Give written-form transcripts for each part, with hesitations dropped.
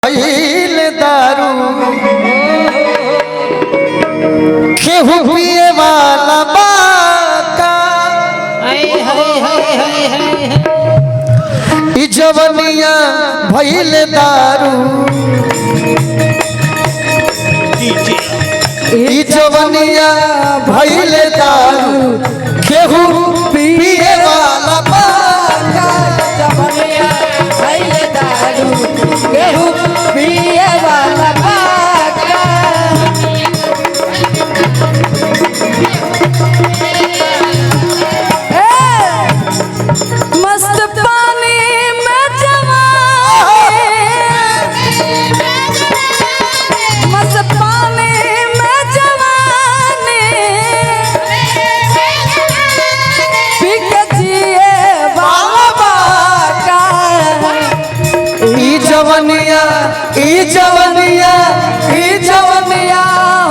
दारू केहू पिए वाला बाका ई जवनिया भइल दारू ई जवनिया भइल दारू केहू पिए वाला बाका जवनिया भइल दारू केहू पिए वाला बाका मस्त पानी में जवानी मस्त पानी में जवानी पी के जिए वाला बाका ई जवनिया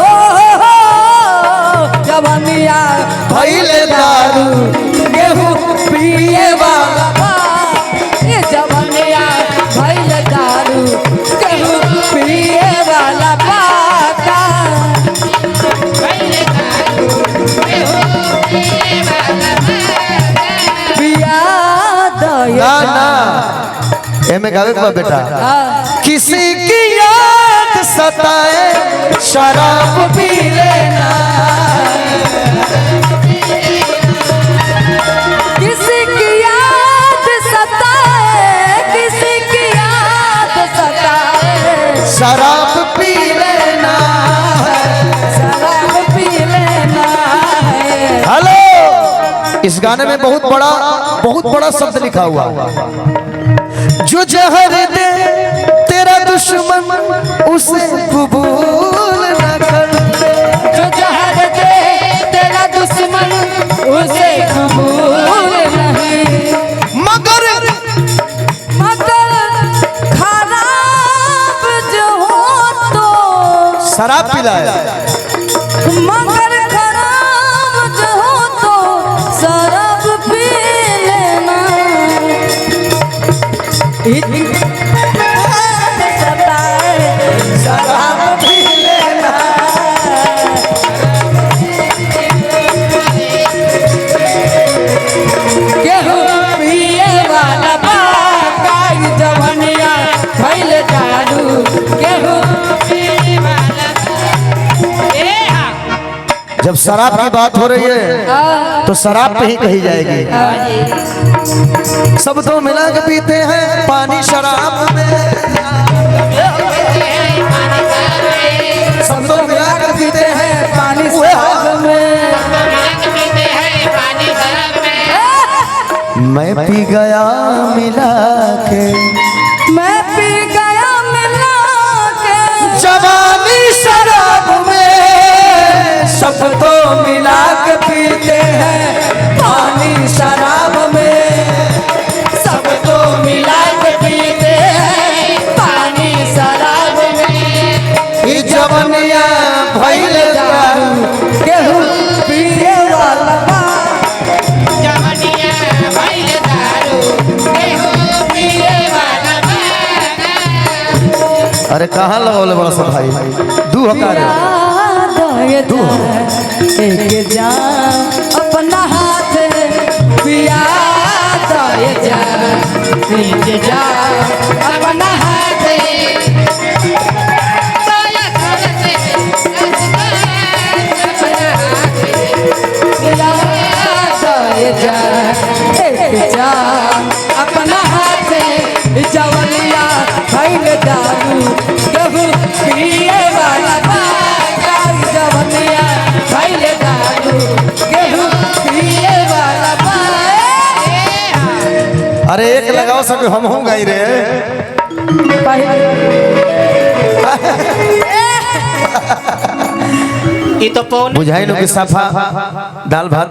हो जवनिया भइल दारू केहू पिए वाला ये जवनिया भइल दारू केहू पिए वाला बाका पिया दया ना एमे गावे के बा बेटा किसी की याद सताए शराब पी लेना किसी की याद सताए किसी की याद सताए शराब पी लेना शराब पी लेना है। हेलो इस गाने में बहुत बड़ा शब्द लिखा हुआ जो जहर दे तेरा दुश्मन उसे कबूल न कर जो जहर दे तेरा दुश्मन उसे कबूल नहीं मगर खराब जो हो तो शराब पिलाए मगर खराब जो हो तो शराब पी लेना सताए शराब पी लेना केहू पिए वाला बाका ई जवनिया भइल दारू केहू पिए वाला जब शराब की बात हो रही है तो शराब पे ही कही जाएगी सब तो मिला के पीते हैं पानी शराब में सब तो मिला के पीते हैं पानी शराब में मैं पी गया मिला के मैं पी गया मिला के जवानी शराब में सब तो मिला के पीते हैं पानी शराब में सब तो मिला के पीते हैं पानी शराब में ई जवनिया भइल दारू केहू पिए वाला अरे कहाँ लगौले बड़ा सा भाई दू हकारे एक जान अपना हाथ पिया दे जान एक जान अपना हाथ पिया दे जान एक जान अपना हाथ जवनिया भइल दारू केहू पिए वाला बाका जवनिया भइल दारू केहू पिए वाला बाका अरे एक लगाओ सब हम हूँ गई रे ये तो बुझाई लो कि सफा दाल भात